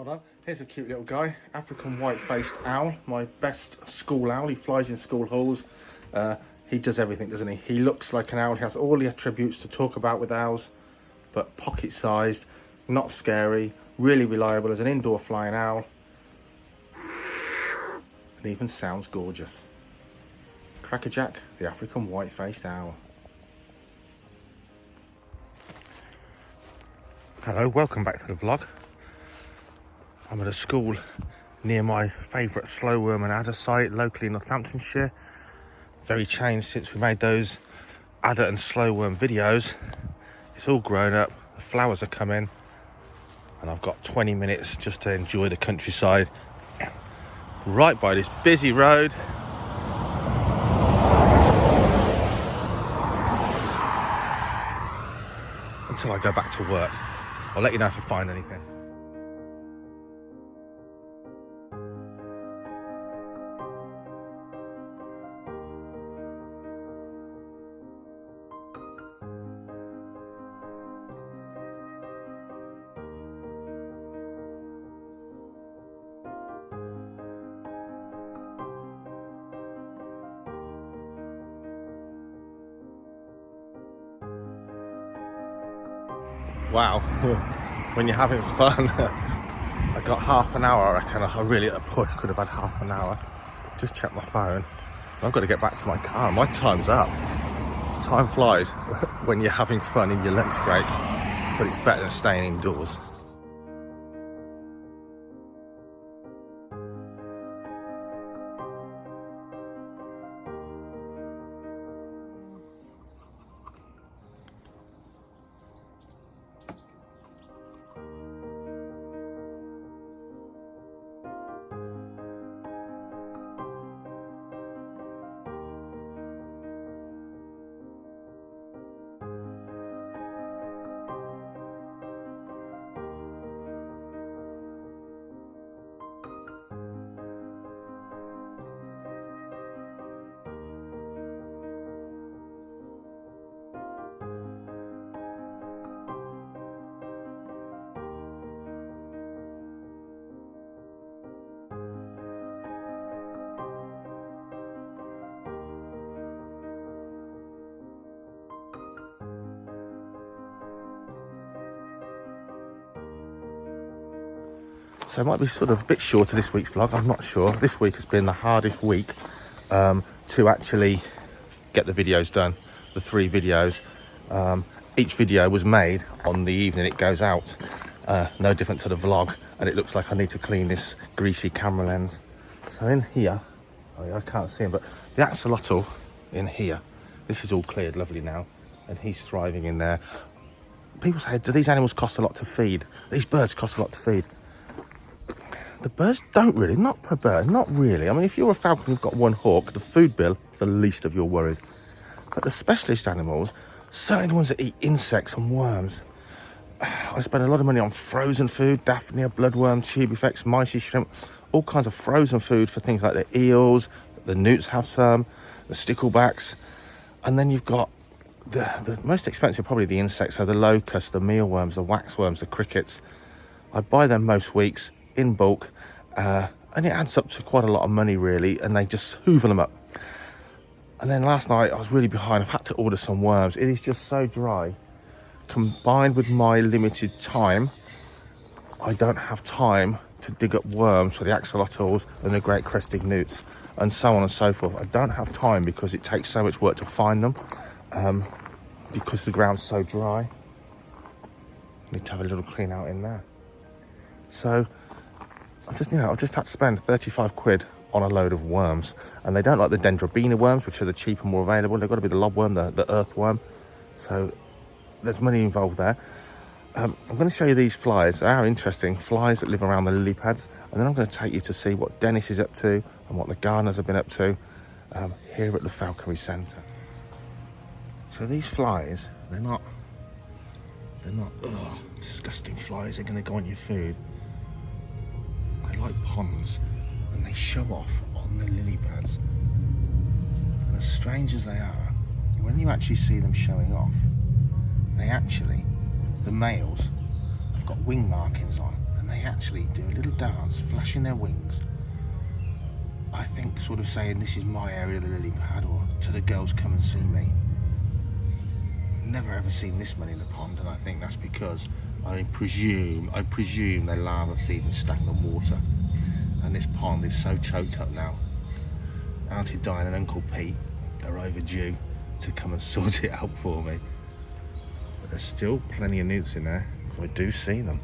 Hold on, here's a cute little guy, African white-faced owl, my best school owl. He flies in school halls. He does everything, doesn't he? He looks like an owl, he has all the attributes to talk about with owls, but pocket-sized, not scary, really reliable as an indoor flying owl, and even sounds gorgeous. Crackerjack, the African white-faced owl. Hello, welcome back to the vlog. I'm at a school near my favourite slow worm and adder site locally in Northamptonshire. Very changed since we made those adder and slow worm videos. It's all grown up, the flowers are coming, and I've got 20 minutes just to enjoy the countryside right by this busy road. Until I go back to work. I'll let you know if I find anything. Wow, when you're having fun, I got half an hour, I reckon. I really at a push could have had half an hour. Just checked my phone. I've got to get back to my car. My time's up. Time flies when you're having fun in your lunch break, but it's better than staying indoors. So it might be sort of a bit shorter this week's vlog, I'm not sure. This week has been the hardest week to actually get the videos done, the 3 videos. Each video was made on the evening it goes out, no different to the vlog, and it looks like I need to clean this greasy camera lens. So in here, I can't see him, but the axolotl in here, this is all cleared lovely now, and he's thriving in there. People say, do these animals cost a lot to feed? These birds cost a lot to feed. The birds don't really, not per bird, not really. I mean, if you're a falcon, you've got one hawk, the food bill is the least of your worries. But the specialist animals, certainly the ones that eat insects and worms, I spend a lot of money on frozen food, daphnia, bloodworm, tubifex, micey shrimp, all kinds of frozen food for things like the eels, the newts have some, the sticklebacks. And then you've got the most expensive, probably the insects, so the locusts, the mealworms, the waxworms, the crickets. I buy them most weeks in bulk, and it adds up to quite a lot of money really, and they just hoover them up. And then last night I was really behind. I've had to order some worms. It is just so dry, combined with my limited time. I don't have time to dig up worms for the axolotls and the great crested newts and so on and so forth. I don't have time because it takes so much work to find them, because the ground's so dry. I need to have a little clean out in there. So I've just had to spend 35 quid on a load of worms, and they don't like the dendrobina worms, which are the cheaper, more available. They've got to be the lobworm, the earthworm. So there's money involved there. I'm going to show you these flies. They are interesting, flies that live around the lily pads, and then I'm going to take you to see what Dennis is up to and what the gardeners have been up to here at the Falconry Centre. So these flies, they're not disgusting flies. They're going to go on your food. They like ponds, and they show off on the lily pads. And as strange as they are, when you actually see them showing off, they actually, the males, They've got wing markings on, and they actually do a little dance, flashing their wings. I think sort of saying, this is my area of the lily pad, or to the girls, come and see me. Never ever seen this many in the pond, and I think that's because I presume they larva feed in stagnant water, and this pond is so choked up now. Auntie Diane and Uncle Pete are overdue to come and sort it out for me. But there's still plenty of newts in there, so I do see them.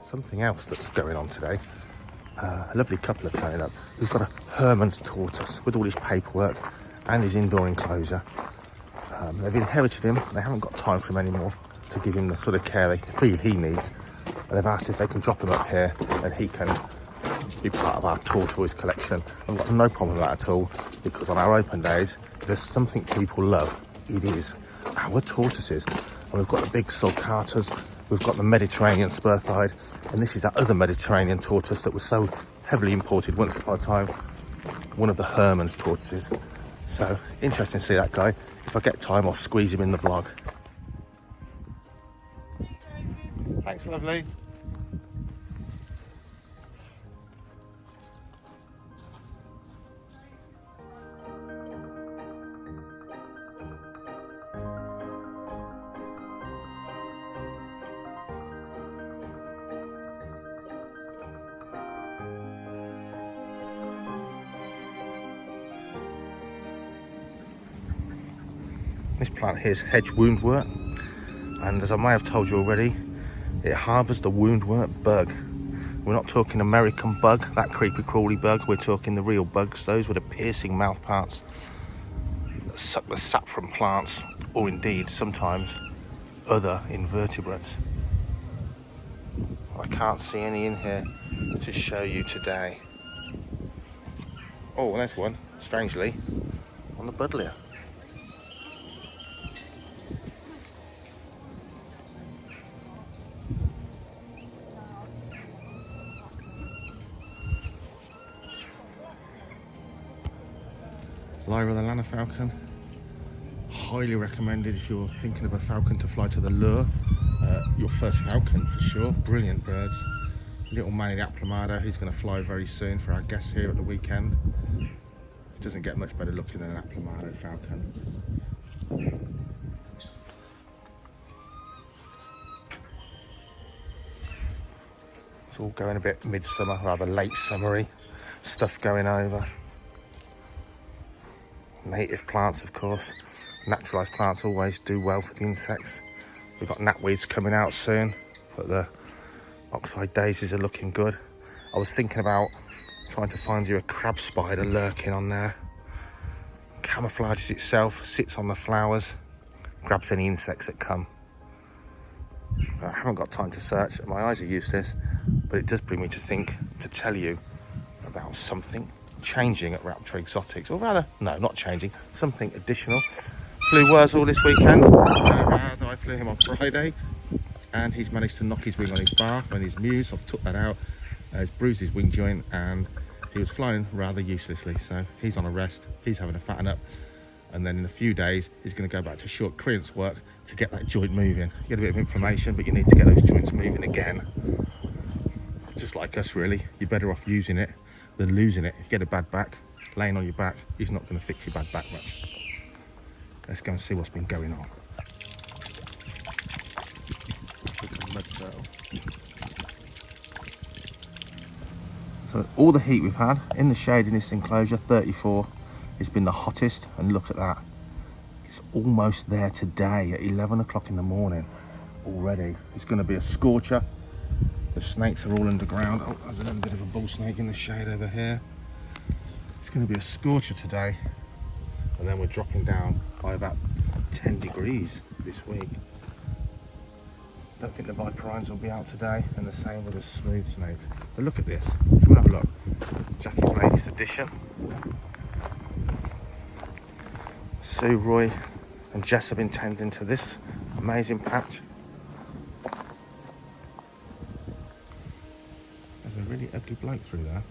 Something else that's going on today, a lovely couple are turning up. We've got a Herman's tortoise with all his paperwork and his indoor enclosure. They've inherited him, they haven't got time for him anymore to give him the sort of care they feel he needs. And they've asked if they can drop him up here and he can be part of our tortoise collection. I've got no problem with that at all, because on our open days, if there's something people love, it is our tortoises. And we've got the big sulcatas, we've got the Mediterranean spur-thighed, and this is that other Mediterranean tortoise that was so heavily imported once upon a time, one of the Herman's tortoises. So interesting to see that guy. If I get time, I'll squeeze him in the vlog. Thanks, lovely. This plant here is hedge woundwort, and as I may have told you already, it harbours the woundwort bug. We're not talking American bug, that creepy crawly bug, we're talking the real bugs, those with the piercing mouth parts that suck the sap from plants, or indeed sometimes other invertebrates. I can't see any in here to show you today. Oh, there's one, strangely, on the buddleia. Lyra the Lanner falcon, highly recommended if you're thinking of a falcon to fly to the lure. Your first falcon for sure, brilliant birds. Little Manny the Applomado, he's going to fly very soon for our guests here at the weekend. It doesn't get much better looking than an Applomado falcon. It's all going a bit midsummer, rather late summery stuff going over. Native plants, of course. Naturalised plants always do well for the insects. We've got knapweeds coming out soon, but the oxeye daisies are looking good. I was thinking about trying to find you a crab spider lurking on there. Camouflages itself, sits on the flowers, grabs any insects that come. I haven't got time to search, my eyes are useless, but it does bring me to think, to tell you about something changing at Raptor Exotics, or rather, no, not changing, something additional. Flew Wurzel this weekend. I flew him on Friday, and he's managed to knock his wing on his bath and his muse. I've took that out. He's bruised his wing joint, and he was flying rather uselessly, so he's on a rest. He's having a fatten up, and then in a few days he's going to go back to short clearance work to get that joint moving. You get a bit of inflammation, but you need to get those joints moving again. Just like us, really. You're better off using it than losing it. If you get a bad back, laying on your back, he's not going to fix your bad back much. Let's go and see what's been going on. Mud turtle. So all the heat we've had in the shade in this enclosure, 34, has been the hottest, and look at that. It's almost there today at 11 o'clock in the morning already. It's going to be a scorcher. The snakes are all underground. Oh, there's a little bit of a bull snake in the shade over here. It's going to be a scorcher today, and then we're dropping down by about 10 degrees this week. Don't think the viperines will be out today, and the same with the smooth snakes. But look at this. Come and have a look. Jackie's latest edition. Sue, Roy and Jess have been tending to this amazing patch. There's a really ugly bloke through there.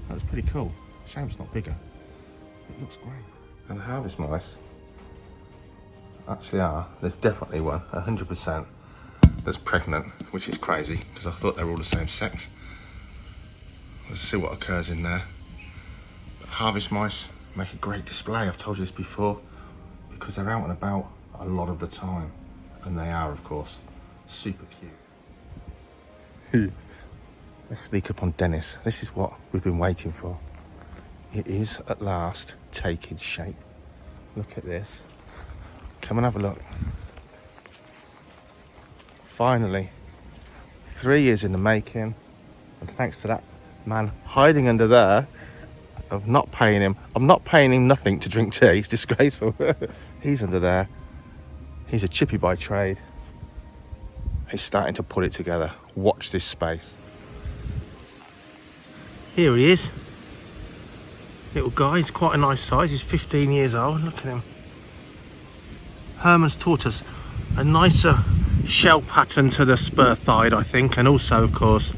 That was pretty cool. Shame it's not bigger. It looks great. And the harvest mice actually are, there's definitely one, 100%, that's pregnant, which is crazy because I thought they were all the same sex. Let's see what occurs in there. But harvest mice make a great display. I've told you this before, because they're out and about a lot of the time, and they are, of course, super cute. Let's sneak up on Dennis. This is what we've been waiting for. It is at last taking shape. Look at this. Come and have a look. Finally, 3 years in the making, and thanks to that man hiding under there, of not paying him. I'm not paying him nothing to drink tea. It's disgraceful. He's under there. He's a chippy by trade. He's starting to put it together. Watch this space. Here he is. Little guy. He's quite a nice size. He's 15 years old. Look at him. Herman's tortoise. A nicer shell pattern to the spur thigh, I think, and also, of course,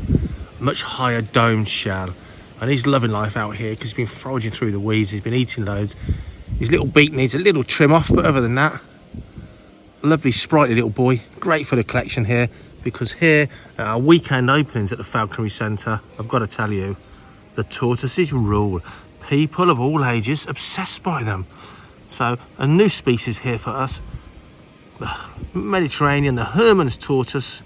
much higher domed shell. And he's loving life out here because he's been foraging through the weeds. He's been eating loads. His little beak needs a little trim off, but other than that, lovely sprightly little boy. Great for the collection here, because here at our weekend openings at the Falconry Centre, I've got to tell you, the tortoises rule. People of all ages obsessed by them. So a new species here for us, the Mediterranean, the Herman's tortoise,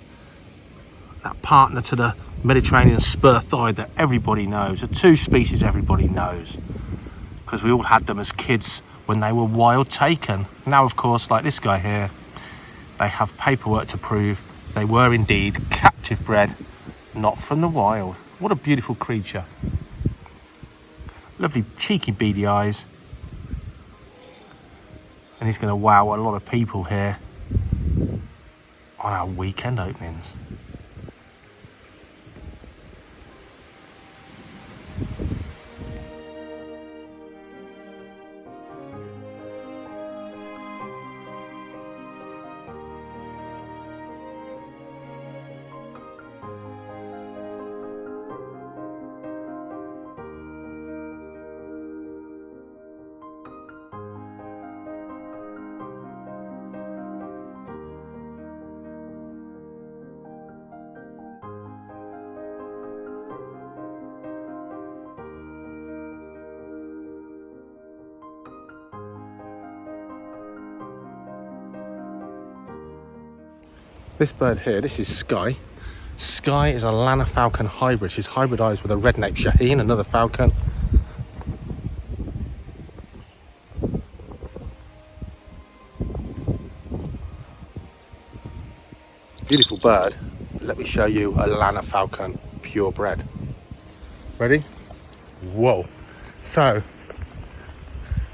that partner to the Mediterranean spur thigh that everybody knows. The two species everybody knows, because we all had them as kids when they were wild taken. Now, of course, like this guy here, they have paperwork to prove they were indeed captive bred, not from the wild. What a beautiful creature. Lovely cheeky beady eyes. And he's going to wow a lot of people here on our weekend openings. This bird here, this is Sky. Sky is a Lana Falcon hybrid. She's hybridised with a red-naped Shaheen, another falcon. Beautiful bird. Let me show you a Lana Falcon purebred. Ready? Whoa. So,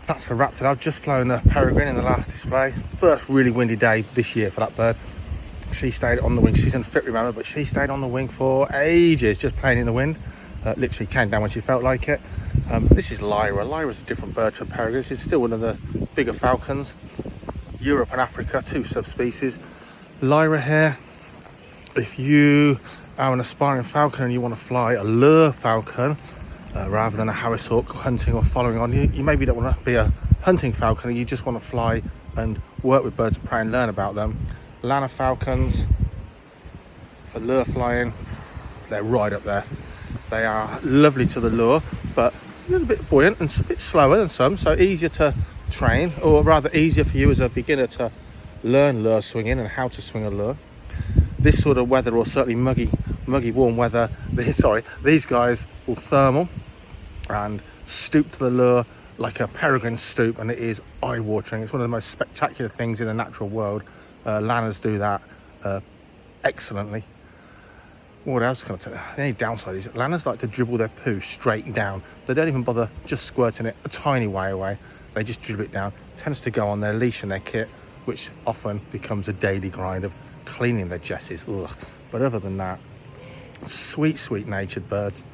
that's a raptor. I've just flown a peregrine in the last display. First really windy day this year for that bird. She stayed on the wing. She's unfit, remember, but she stayed on the wing for ages, just playing in the wind. Literally came down when she felt like it. This is Lyra. Lyra's a different bird to a peregrine. She's still one of the bigger falcons. Europe and Africa, two subspecies. Lyra here, if you are an aspiring falcon and you want to fly a lure falcon rather than a Harris hawk hunting or following on, you maybe don't want to be a hunting falcon, and you just want to fly and work with birds of prey and learn about them. Lana falcons for lure flying, they're right up there. They are lovely to the lure, but a little bit buoyant and a bit slower than some, so easier to train, or rather easier for you as a beginner to learn lure swinging and how to swing a lure. This sort of weather, or certainly muggy muggy warm weather, these guys will thermal and stoop to the lure like a peregrine stoop, and it is eye-watering. It's one of the most spectacular things in the natural world. Lanners do that excellently. What else can I tell you? The only downside is lanners like to dribble their poo straight down. They don't even bother just squirting it a tiny way away. They just dribble it down. It tends to go on their leash and their kit, which often becomes a daily grind of cleaning their jesses. Ugh. But other than that, sweet, sweet natured birds.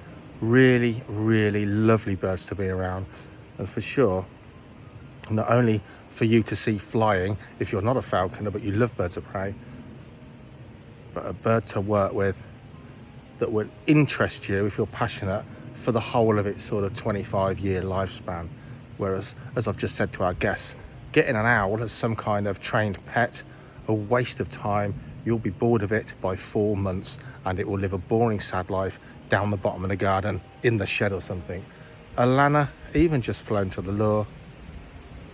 Really, really lovely birds to be around. And for sure, not only for you to see flying if you're not a falconer but you love birds of prey, but a bird to work with that would interest you if you're passionate for the whole of its sort of 25-year lifespan. Whereas, as I've just said to our guests, getting an owl as some kind of trained pet, a waste of time. You'll be bored of it by 4 months, and it will live a boring, sad life down the bottom of the garden in the shed or something. A lanner, even just flown to the lure,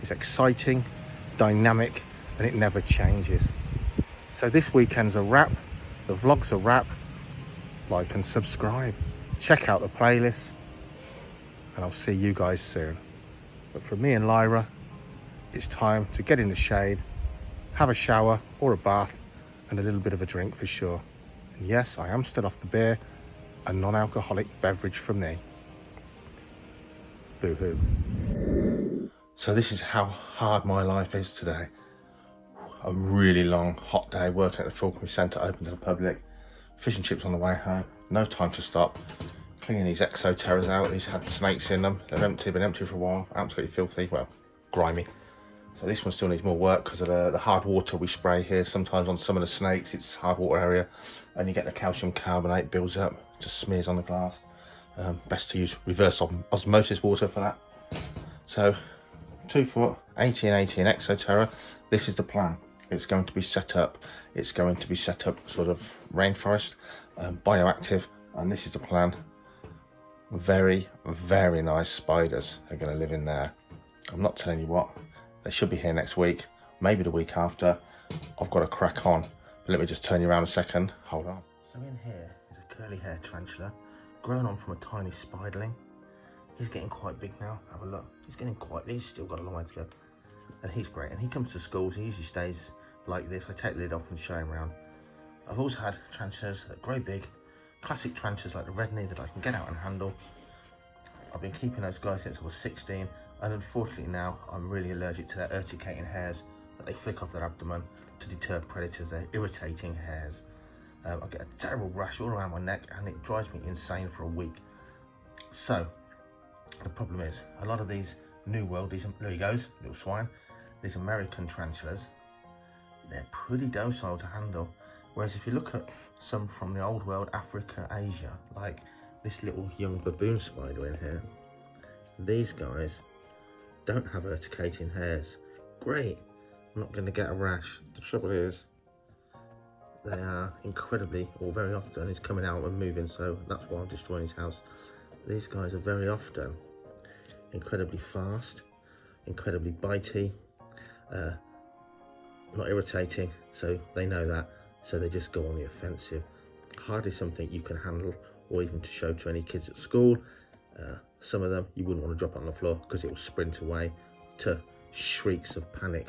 is exciting, dynamic, and it never changes. So this weekend's a wrap. The vlog's a wrap. Like and subscribe. Check out the playlist, and I'll see you guys soon. But for me and Lyra, it's time to get in the shade, have a shower or a bath, and a little bit of a drink for sure. And yes, I am still off the beer, a non-alcoholic beverage from me. Boo-hoo. So this is how hard my life is today. A really long, hot day working at the falconry centre open to the public. Fish and chips on the way home. No time to stop. Cleaning these exoterras out. These had snakes in them. They've been empty for a while. Absolutely filthy. Well, grimy. So this one still needs more work because of the hard water we spray here. Sometimes on some of the snakes, it's hard water area, and you get the calcium carbonate builds up, just smears on the glass. Best to use reverse osmosis water for that. So 2 foot, 18 exoterra. This is the plan. It's going to be set up. It's going to be set up sort of rainforest, bioactive, and this is the plan. Very, very nice spiders are going to live in there. I'm not telling you what. They should be here next week, maybe the week after. I've got to crack on. But let me just turn you around a second. Hold on. So in here is a curly hair tarantula, grown on from a tiny spiderling. He's getting quite big now. Have a look. He's still got a long way to go. And he's great. And he comes to schools. He usually stays like this. I take the lid off and show him around. I've also had tarantulas that grow big. Classic tarantulas like the red knee that I can get out and handle. I've been keeping those guys since I was 16. And unfortunately now, I'm really allergic to their urticating hairs that they flick off their abdomen to deter predators. They're irritating hairs. I get a terrible rash all around my neck, and it drives me insane for a week. So, the problem is, a lot of these New World, there he goes, little swine, these American tarantulas, they're pretty docile to handle. Whereas if you look at some from the old world, Africa, Asia, like this little young baboon spider in here, these guys don't have urticating hairs. Great, I'm not going to get a rash. The trouble is, they are incredibly, or very often, he's coming out and moving, so that's why I'm destroying his house. These guys are very often incredibly fast, incredibly bitey, not irritating, so they know that, so they just go on the offensive. Hardly something you can handle or even to show to any kids at school. Some of them you wouldn't want to drop on the floor because it will sprint away to shrieks of panic.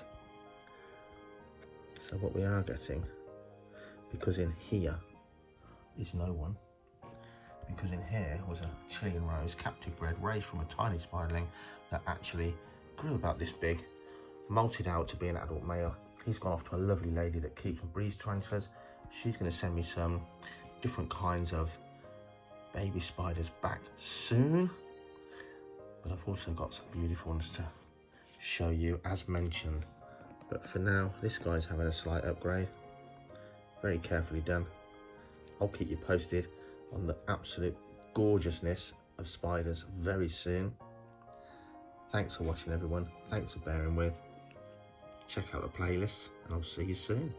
So what we are getting, because in here is no one, because in here was a Chilean rose, captive bred, raised from a tiny spiderling that actually grew about this big, molted out to be an adult male. He's gone off to a lovely lady that keeps and breeds tarantulas. She's going to send me some different kinds of baby spiders back soon. But I've also got some beautiful ones to show you as mentioned. But for now, this guy's having a slight upgrade. Very carefully done. I'll keep you posted on the absolute gorgeousness of spiders very soon. Thanks for watching everyone. Thanks for bearing with. Check out the playlist and I'll see you soon.